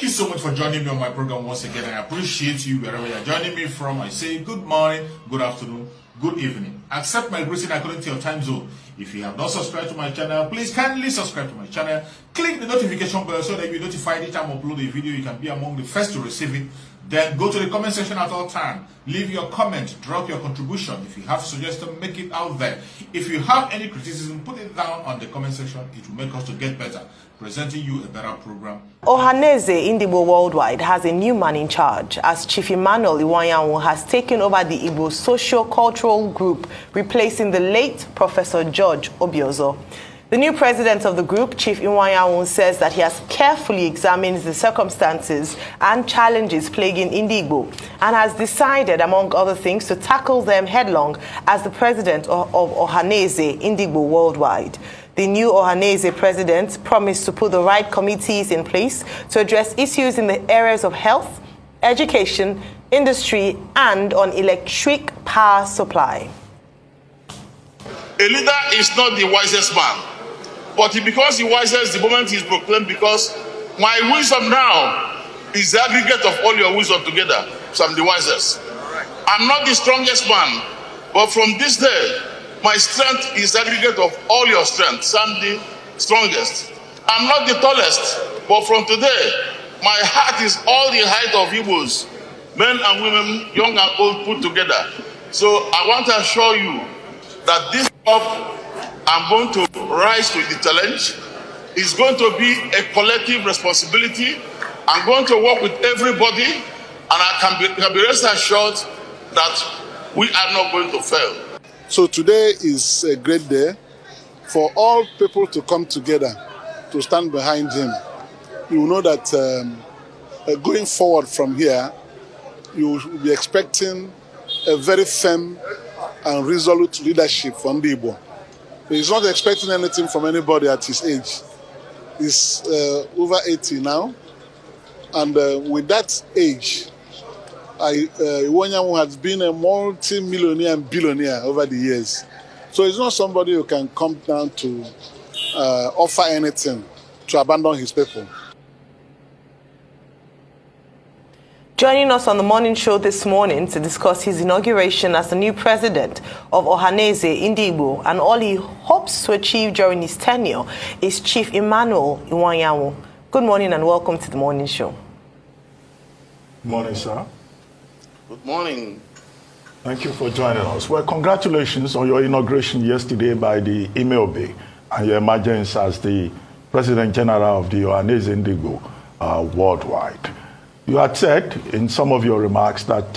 you so much for joining me on my program once again. I appreciate you wherever you're joining me from. I say good morning, good afternoon, good evening. Accept my greeting according to your time zone. If you have not subscribed to my channel, please kindly subscribe to my channel. Click the notification bell so that you'll be notified each time I upload a video. You can be among the first to receive it. Then go to the comment section at all time. Leave your comment, drop your contribution. If you have suggestions, make it out there. If you have any criticism, put it down on the comment section. It will make us to get better, presenting you a better program. Ohaneze Ndigbo Worldwide has a new man in charge, as Chief Emmanuel Iwanyanwu has taken over the Igbo socio-cultural group, replacing the late Professor George Obiozo. The new president of the group, Chief Iwanyanwu, says that he has carefully examined the circumstances and challenges plaguing Ndigbo and has decided, among other things, to tackle them headlong as the president of Ohaneze Ndigbo Worldwide. The new Ohaneze president promised to put the right committees in place to address issues in the areas of health, education, industry, and on electric power supply. A leader is not the wisest man, but he becomes the wisest the moment he is proclaimed, because my wisdom now is the aggregate of all your wisdom together. So I'm the wisest. I'm not the strongest man, but from this day, my strength is the aggregate of all your strengths. I'm the strongest. I'm not the tallest, but from today, my heart is all the height of Igbos, men and women, young and old, put together. So I want to assure you that this job, I'm going to rise to the challenge. It's going to be a collective responsibility. I'm going to work with everybody, and I can be rest assured that we are not going to fail. So today is a great day for all people to come together to stand behind him. You will know that going forward from here, you will be expecting a very firm and resolute leadership from Ndigbo. He's not expecting anything from anybody at his age. He's over 80 now, and with that age, Iwanyanwu has been a multi-millionaire and billionaire over the years. So he's not somebody who can come down to offer anything to abandon his people. Joining us on the morning show this morning to discuss his inauguration as the new president of Ohaneze Ndi Igbo and all he hopes to achieve during his tenure is Chief Emmanuel Iwanyanwu. Good morning and welcome to the morning show. Good morning, sir. Good morning. Thank you for joining us. Well, congratulations on your inauguration yesterday by the Imeobe and your emergence as the President General of the Ohanaeze Ndigbo Worldwide. You had said in some of your remarks that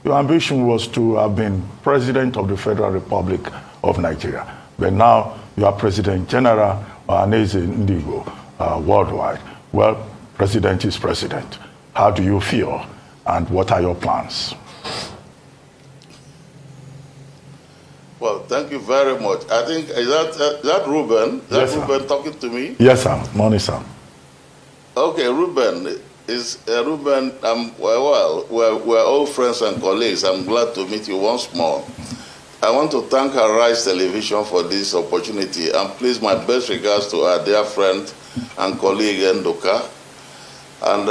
your ambition was to have been President of the Federal Republic of Nigeria. But now you are President General Ohanaeze Ndigbo Worldwide. Well, President is President. How do you feel and what are your plans? Well, thank you very much. I think, is that Ruben? Is that Yes, Ruben sir. talking to me? Yes, sir. Morning, sir. Okay, Ruben. Ruben, well, we're all friends and colleagues. I'm glad to meet you once more. I want to thank Arise Television for this opportunity, and please my best regards to our dear friend and colleague Ndoka. And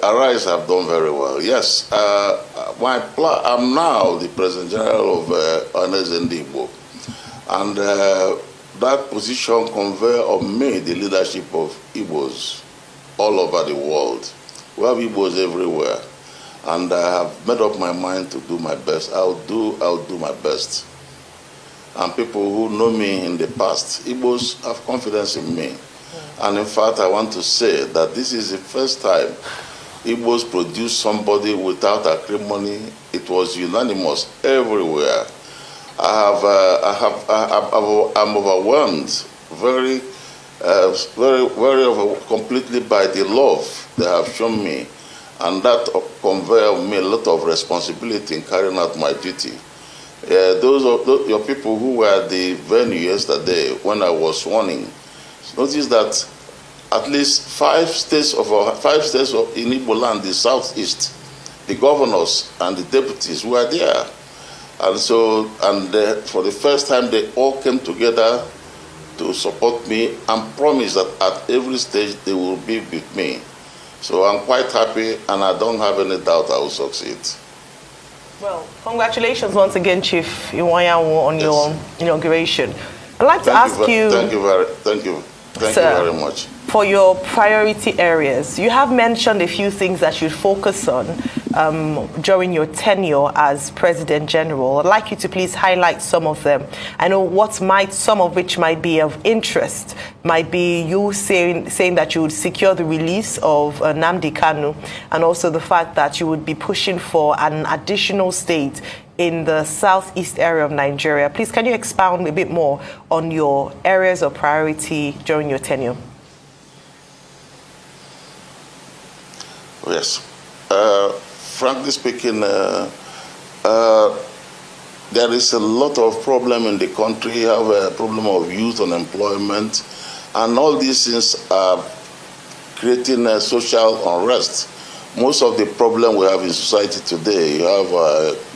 Arise have done very well. Yes, I'm now the President General of Ohanaeze Ndigbo, and that position confer on me the leadership of Igbos all over the world. We have Igbos everywhere, and I have made up my mind to do my best. I'll do my best. And people who know me in the past, Igbos have confidence in me. And in fact, I want to say that this is the first time Igbos produced somebody without acrimony. It was unanimous everywhere. I'm overwhelmed, very completely by the love they have shown me, and that convey on me a lot of responsibility in carrying out my duty. Those your people who were at the venue yesterday when I was sworn in, notice that at least five states in Igbo land, the southeast, the governors and the deputies were there, and so for the first time they all came together to support me and promise that at every stage they will be with me. So I'm quite happy, and I don't have any doubt I will succeed. Well, congratulations once again, Chief Iwanyanwu, on your inauguration. I'd like to ask you... Thank you very much. For your priority areas, you have mentioned a few things that you'd focus on during your tenure as President General. I'd like you to please highlight some of them. I know some of which might be of interest, might be you saying that you would secure the release of Nnamdi Kanu, and also the fact that you would be pushing for an additional state in the southeast area of Nigeria. Please, can you expound a bit more on your areas of priority during your tenure? Yes. Frankly speaking, there is a lot of problem in the country. You have a problem of youth unemployment, and all these things are creating a social unrest. Most of the problem we have in society today, you have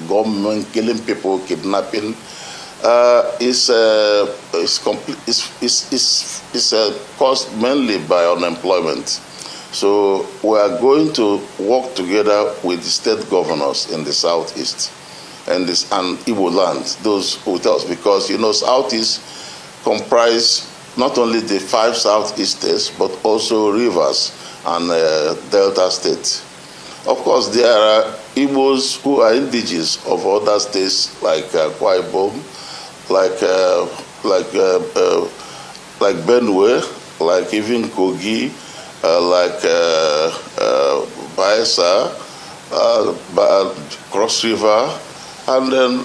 government killing people, kidnapping, is caused mainly by unemployment. So we are going to work together with the state governors in the southeast and Igbo land, those with us, because southeast comprise not only the 5 southeast states but also rivers and delta states. Of course, there are Igbos who are indigenous of other states like Akwa Ibom, like Benue, like even Kogi, like Bayelsa, Cross River, and then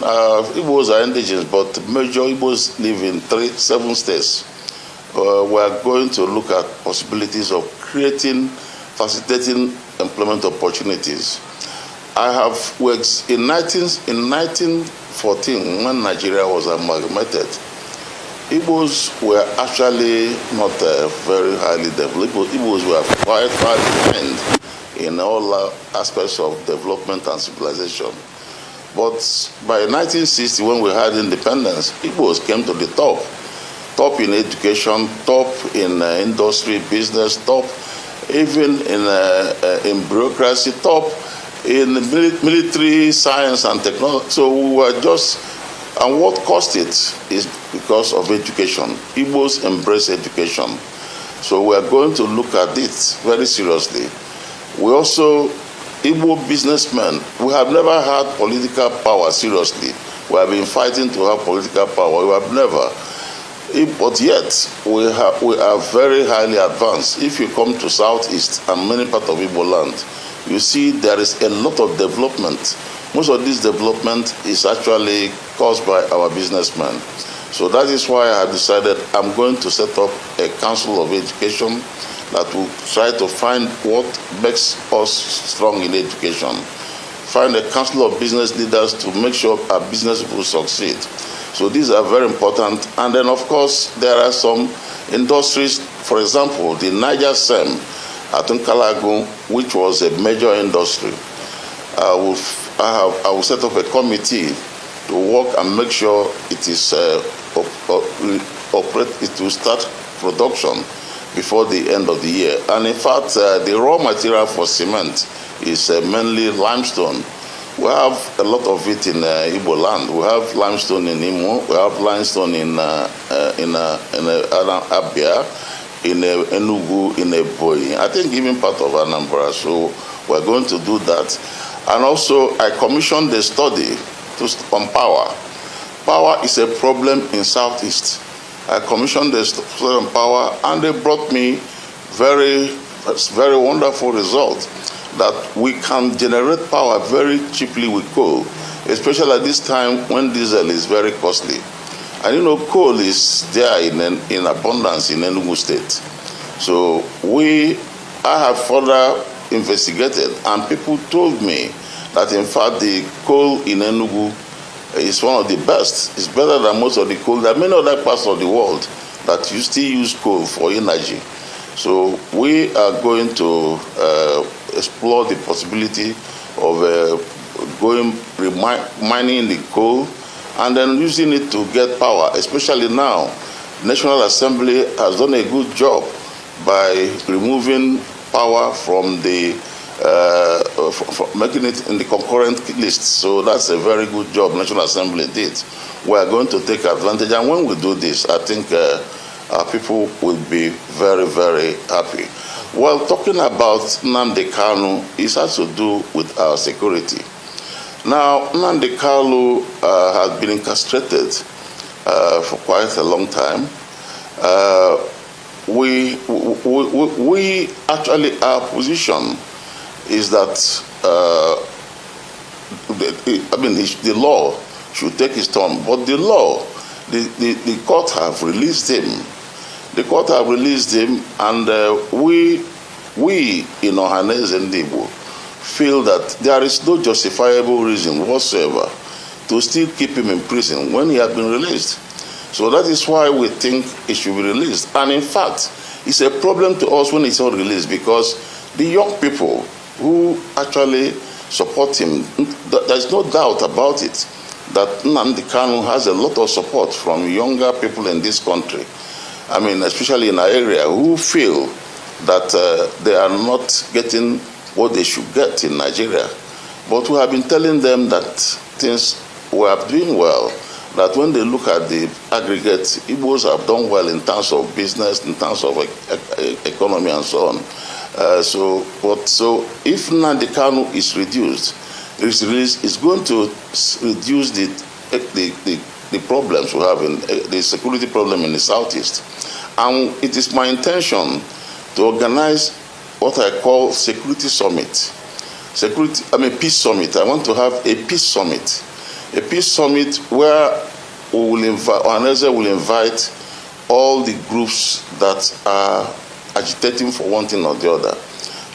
Igbos are indigenous, but major Igbos live in 7 states. We are going to look at possibilities of facilitating employment opportunities. I have worked in 1914 when Nigeria was amalgamated. Igbos were actually not very highly developed. Igbos were quite far behind in all aspects of development and civilization. But by 1960, when we had independence, Igbos came to the top. Top in education, top in industry, business, top even in bureaucracy, top in military science and technology. So we were and what caused it is because of education. Igbos embrace education. So we are going to look at it very seriously. We also, Igbo businessmen, we have never had political power seriously. We have been fighting to have political power. We have never. But yet, we are very highly advanced. If you come to Southeast and many parts of Igbo land, you see there is a lot of development. Most of this development is actually caused by our businessmen. So that is why I decided I'm going to set up a council of education that will try to find what makes us strong in education. Find a council of business leaders to make sure our business will succeed. So these are very important. And then, of course, there are some industries, for example, the Niger Sem at Nkalagu, which was a major industry. I will set up a committee to work and make sure it is it will start production before the end of the year. And in fact, the raw material for cement is mainly limestone. We have a lot of it in Igbo land. We have limestone in Imo. We have limestone in Abia, in Enugu, in Ebonyi. I think even part of Anambra. So we're going to do that. And also, I commissioned a study on power. Power is a problem in Southeast. I commissioned a study on power, and they brought me very wonderful result that we can generate power very cheaply with coal, especially at this time when diesel is very costly. And coal is there in abundance in Enugu State. So I have further investigated, and people told me that in fact the coal in Enugu is one of the best. It's better than most of the coal. There are many other parts of the world that you still use coal for energy. So we are going to explore the possibility of mining the coal and then using it to get power, especially now. The National Assembly has done a good job by removing power from the making it in the concurrent list. So that's a very good job National Assembly did. We are going to take advantage, and when we do this, I think our people will be very, very happy. Well, talking about Nnamdi Kanu, it has to do with our security. Now, Nnamdi Kanu has been incarcerated for quite a long time. We actually, our position is that the law should take its turn, but the law, the court have released him. The court have released him, and we in Ohaneze Ndi Igbo feel that there is no justifiable reason whatsoever to still keep him in prison when he has been released. So that is why we think he should be released. And in fact, it's a problem to us when he's not released, because the young people who actually support him, there's no doubt about it that Nnamdi Kanu has a lot of support from younger people in this country. I mean, especially in our area, who feel that they are not getting what they should get in Nigeria. But we have been telling them that things were doing well, that when they look at the aggregate, Igbos have done well in terms of business, in terms of economy and so on. So if Nnamdi Kanu is reduced, it's going to reduce the problems we have in the security problem in the southeast. And it is my intention to organize what I call security summit. Peace summit. I want to have a peace summit. A peace summit where we will invite, Ohanaeze will invite all the groups that are agitating for one thing or the other.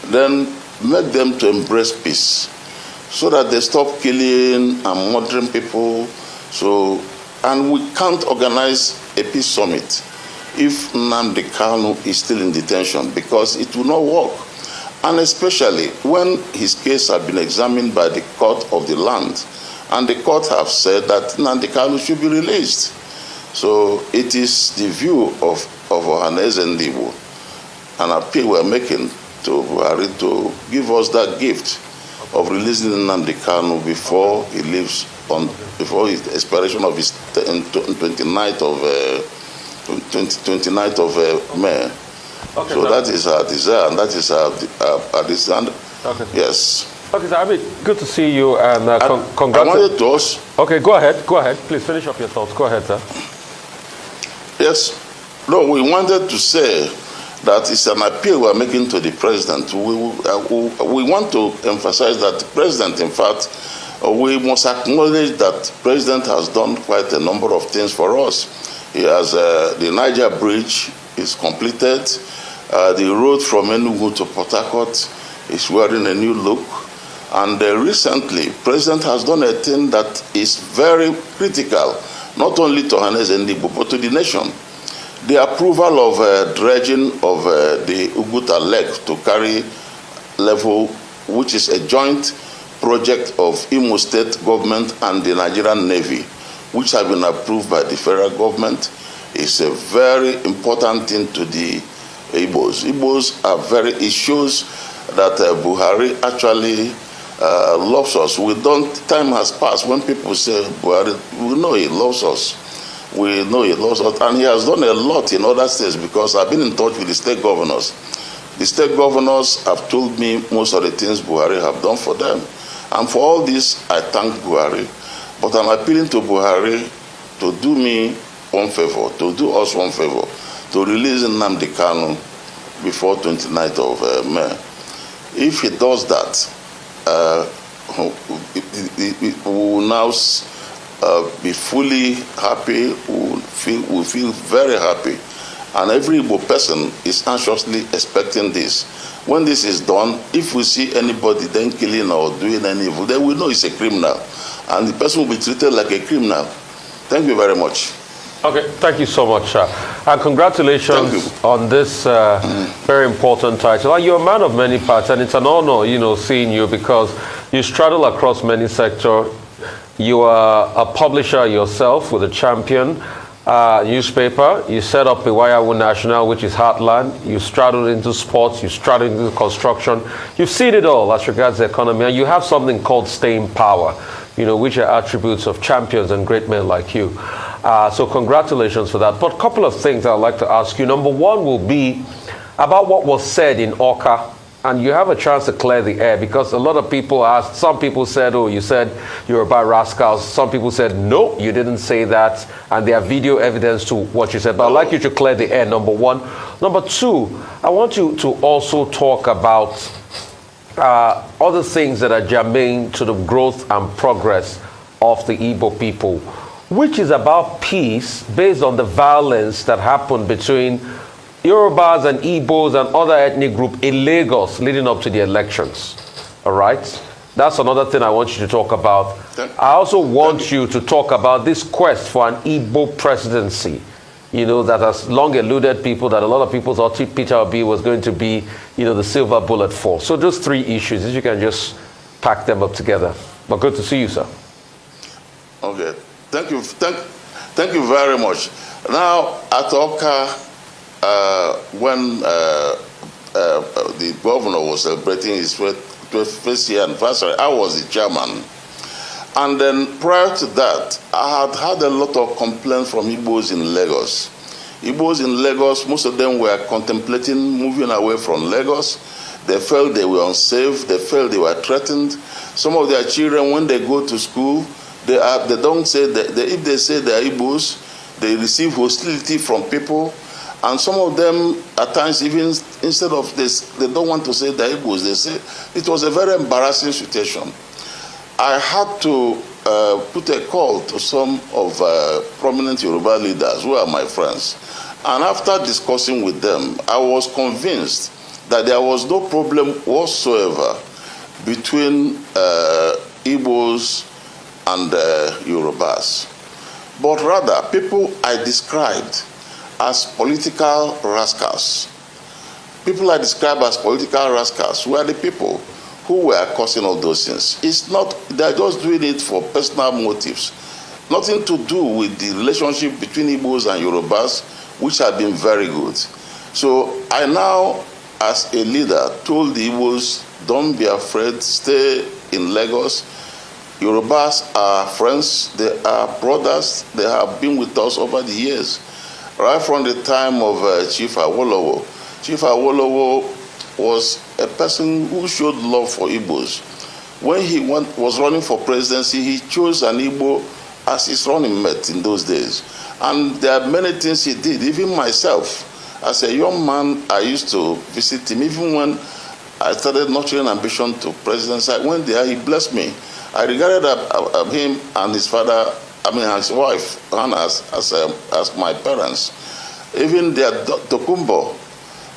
Then make them to embrace peace, so that they stop killing and murdering people. And we can't organize a peace summit if Nnamdi Kanu is still in detention, because it will not work. And especially when his case has been examined by the court of the land, and the court have said that Nnamdi Kanu should be released. So it is the view of Ohanaeze Ndigbo, an appeal we are making to Buhari to give us that gift of releasing Nnamdi Kanu before he leaves before his expiration of his 29th of May. Okay, so that is our desire, and that is our desire. Okay. Yes. Okay, sir, good to see you, and congratulations. Okay, go ahead, please finish up your thoughts. Go ahead, sir. Yes. No, we wanted to say that it's an appeal we are making to the president. We want to emphasize that the president, in fact, we must acknowledge that the president has done quite a number of things for us. He has the Niger Bridge is completed. The road from Enugu to Port Harcourt is wearing a new look. And recently, President has done a thing that is very critical, not only to Ohanaeze Ndigbo, but to the nation. The approval of dredging of the Uguta Lake to carry level, which is a joint project of Imo State government and the Nigerian Navy, which have been approved by the federal government, is a very important thing to the Igbos. Igbos are it shows that Buhari actually loves us. Time has passed when people say Buhari, we know he loves us. We know he loves us, and he has done a lot in other states, because I've been in touch with the state governors. The state governors have told me most of the things Buhari have done for them. And for all this, I thank Buhari. But I'm appealing to Buhari to do me one favor, to do us one favor, to release Nnamdi Kanu before 29th of May. If he does that, we will now be fully happy, we'll feel very happy. And every Igbo person is anxiously expecting this. When this is done, if we see anybody then killing or doing any evil, then we know it's a criminal. And the person will be treated like a criminal. Thank you very much. Okay, thank you so much, sir. And congratulations on this very important title. And you're a man of many parts, and it's an honor, seeing you, because you straddle across many sectors. You are a publisher yourself with a champion, newspaper. You set up Iwayawu National, which is Heartland. You straddled into sports. You straddled into construction. You've seen it all as regards the economy. And you have something called staying power, which are attributes of champions and great men like you. So congratulations for that. But a couple of things I'd like to ask you. Number one will be about what was said in Awka. And you have a chance to clear the air, because a lot of people asked, some people said, oh, you said you're about rascals. Some people said, no, you didn't say that. And there are video evidence to what you said. But I'd like you to clear the air, number one. Number two, I want you to also talk about other things that are germane to the growth and progress of the Igbo people, which is about peace based on the violence that happened between Yorubas and Igbos and other ethnic groups in Lagos leading up to the elections. All right? That's another thing I want you to talk about. I also want you to talk about this quest for an Igbo presidency, that has long eluded people, that a lot of people thought Peter Obi was going to be, the silver bullet for. So those three issues, if you can just pack them up together. But good to see you, sir. Okay. Thank you. Thank you very much. Now, at Awka, when the governor was celebrating his 25th year anniversary, I was the chairman. And then prior to that, I had a lot of complaints from Igbos in Lagos. Igbos in Lagos, most of them were contemplating moving away from Lagos. They felt they were unsafe. They felt they were threatened. Some of their children, when they go to school, they don't say that if they say they are Igbos, they receive hostility from people. And some of them, at times, even instead of this, they don't want to say the Igbos. They say it was a very embarrassing situation. I had to put a call to some of prominent Yoruba leaders who are my friends. And after discussing with them, I was convinced that there was no problem whatsoever between Igbos and Yorubas. But rather, people I described as political rascals. People I describe as political rascals were the people who were causing all those things. It's not, they're just doing it for personal motives. Nothing to do with the relationship between Igbos and Yorubas, which had been very good. So I now, as a leader, told the Igbos, don't be afraid, stay in Lagos. Yorubas are friends, they are brothers, they have been with us over the years. Right from the time of Chief Awolowo. Chief Awolowo was a person who showed love for Igbos. When he was running for presidency, he chose an Igbo as his running mate in those days. And there are many things he did. Even myself, as a young man, I used to visit him. Even when I started nurturing ambition to presidency, I went there, he blessed me. I regarded him and his father, his wife, Hannah, as my parents. Even their Tokumbo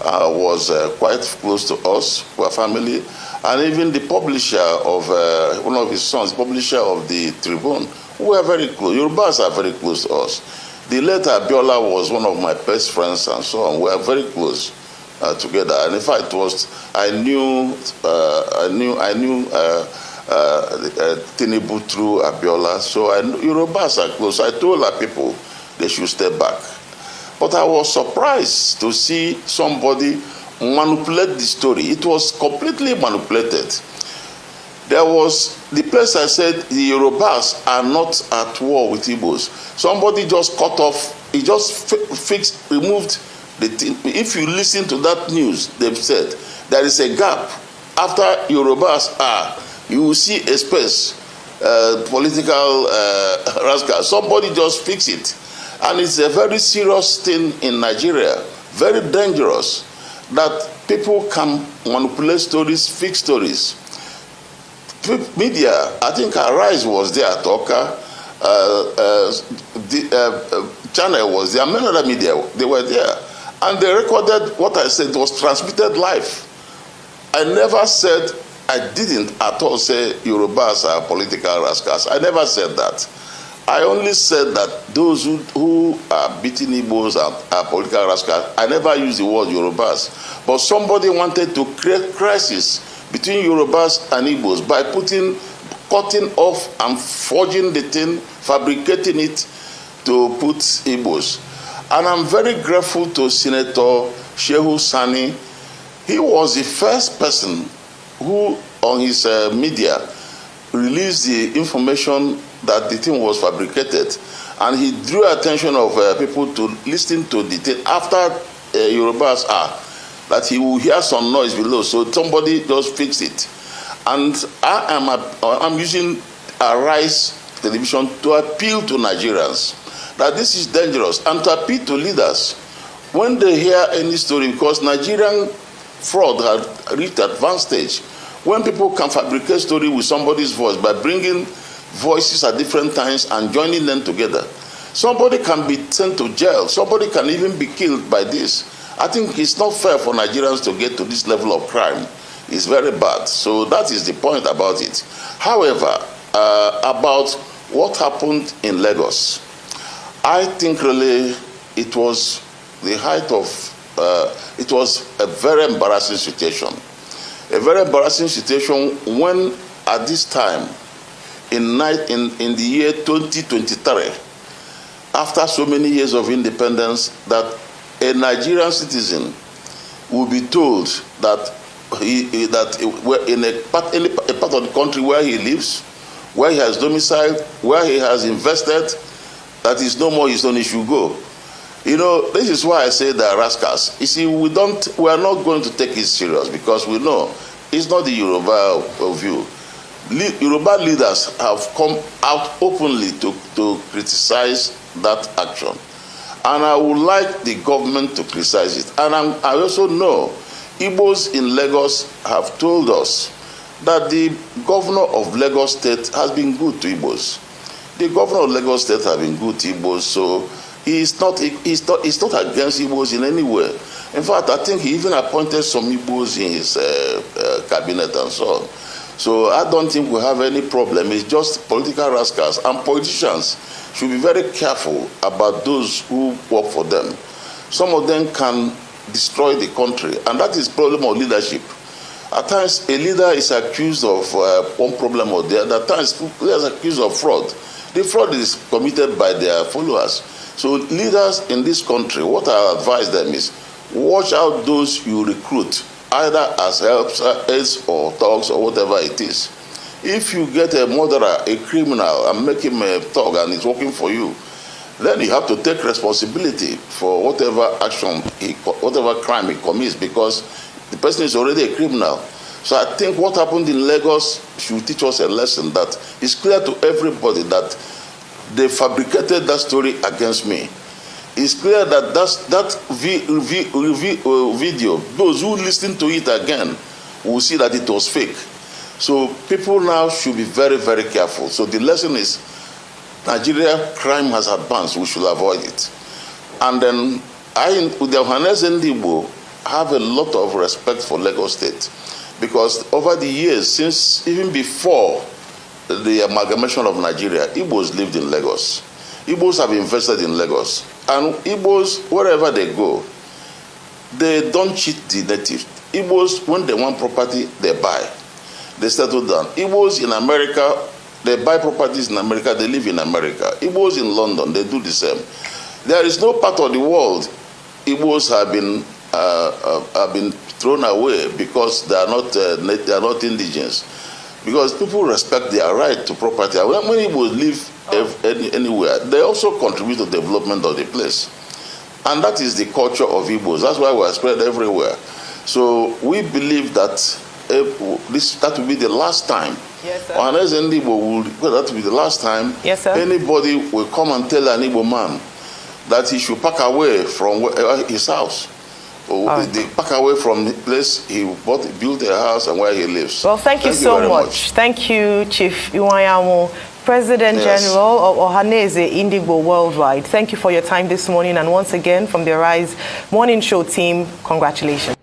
was quite close to us, our family. And even the publisher of one of his sons, publisher of the Tribune, who were very close. Yorubas are very close to us. The late Abiola was one of my best friends and so on. We were very close together. And in fact, I knew Tinubu through Abiola, so Yorubas are close. I told our people they should step back. But I was surprised to see somebody manipulate the story. It was completely manipulated. There was the place I said the Yorubas are not at war with Igbos. Somebody just cut off, he just removed the thing. If you listen to that news, they've said there is a gap. After Yorubas are, you will see a space, political rascal. Somebody just fix it. And it's a very serious thing in Nigeria, very dangerous, that people can manipulate stories, fix stories. Media, I think Arise was there at Awka, Channel was there, many other media, they were there. And they recorded what I said, was transmitted live. I never said, I didn't at all say Yorubas are political rascals. I never said that. I only said that those who are beating Igbos are political rascals. I never used the word Yorubas. But somebody wanted to create crisis between Yorubas and Igbos by cutting off and forging the thing, fabricating it, to put Igbos. And I'm very grateful to Senator Shehu Sani. He was the first person who, on his media, released the information that the thing was fabricated. And he drew attention of people to listen to the thing after Yorubas that he will hear some noise below. So somebody just fix it. And I'm using Arise Television to appeal to Nigerians that this is dangerous and to appeal to leaders when they hear any story, because Nigerian fraud had reached advanced stage when people can fabricate story with somebody's voice by bringing voices at different times and joining them together. Somebody can be sent to jail. Somebody can even be killed by this. I think it's not fair for Nigerians to get to this level of crime. It's very bad. So that is the point about it. However, about what happened in Lagos, I think really it was the height of, it was a very embarrassing situation. A very embarrassing situation when at this time, in the year 2023, after so many years of independence, that a Nigerian citizen will be told that in a part of the country where he lives, where he has domiciled, where he has invested, that is no more his own, he should go. You know, this is why I say they are rascals. You see, we are not going to take it serious because we know it's not the Yoruba view. Yoruba leaders have come out openly to criticize that action. And I would like the government to criticize it. And I also know Igbos in Lagos have told us that the governor of Lagos State has been good to Igbos. The governor of Lagos State has been good to Igbos, so he's not against Igbos in any way. In fact, I think he even appointed some Igbos in his cabinet and so on. So I don't think we have any problem. It's just political rascals. And politicians should be very careful about those who work for them. Some of them can destroy the country, and that is the problem of leadership. At times, a leader is accused of one problem or the other. At times, he is accused of fraud. The fraud is committed by their followers. So leaders in this country, what I advise them is, watch out those you recruit, either as helps, aides, or thugs, or whatever it is. If you get a murderer, a criminal, and make him a thug and he's working for you, then you have to take responsibility for whatever action, whatever crime he commits, because the person is already a criminal. So I think what happened in Lagos should teach us a lesson that it's clear to everybody that they fabricated that story against me. It's clear that that video, those who listen to it again will see that it was fake. So people now should be very, very careful. So the lesson is, Nigeria crime has advanced, we should avoid it. And then with the Ohanaeze Ndi Igbo, have a lot of respect for Lagos State, because over the years, since even before the amalgamation of Nigeria, Igbos lived in Lagos. Igbos have invested in Lagos. And Igbos, wherever they go, they don't cheat the native. Igbos, when they want property, they buy. They settle down. Igbos in America, they buy properties in America, they live in America. Igbos in London, they do the same. There is no part of the world Igbos have been thrown away because they are not indigenous. Because people respect their right to property. When Igbos live anywhere, they also contribute to the development of the place. And that is the culture of Igbos. That's why we are spread everywhere. So we believe that that will be the last time. Yes, sir. Ohanaeze Ndigbo that will be the last time. Yes, sir. Anybody will come and tell an Igbo man that he should pack away from his house. They pack away from the place he built a house and where he lives. Well, thank you so much. Thank you, Chief Iwanyanwu, President General of Ohaneze Ndi Igbo Worldwide. Thank you for your time this morning. And once again, from the Arise Morning Show team, congratulations.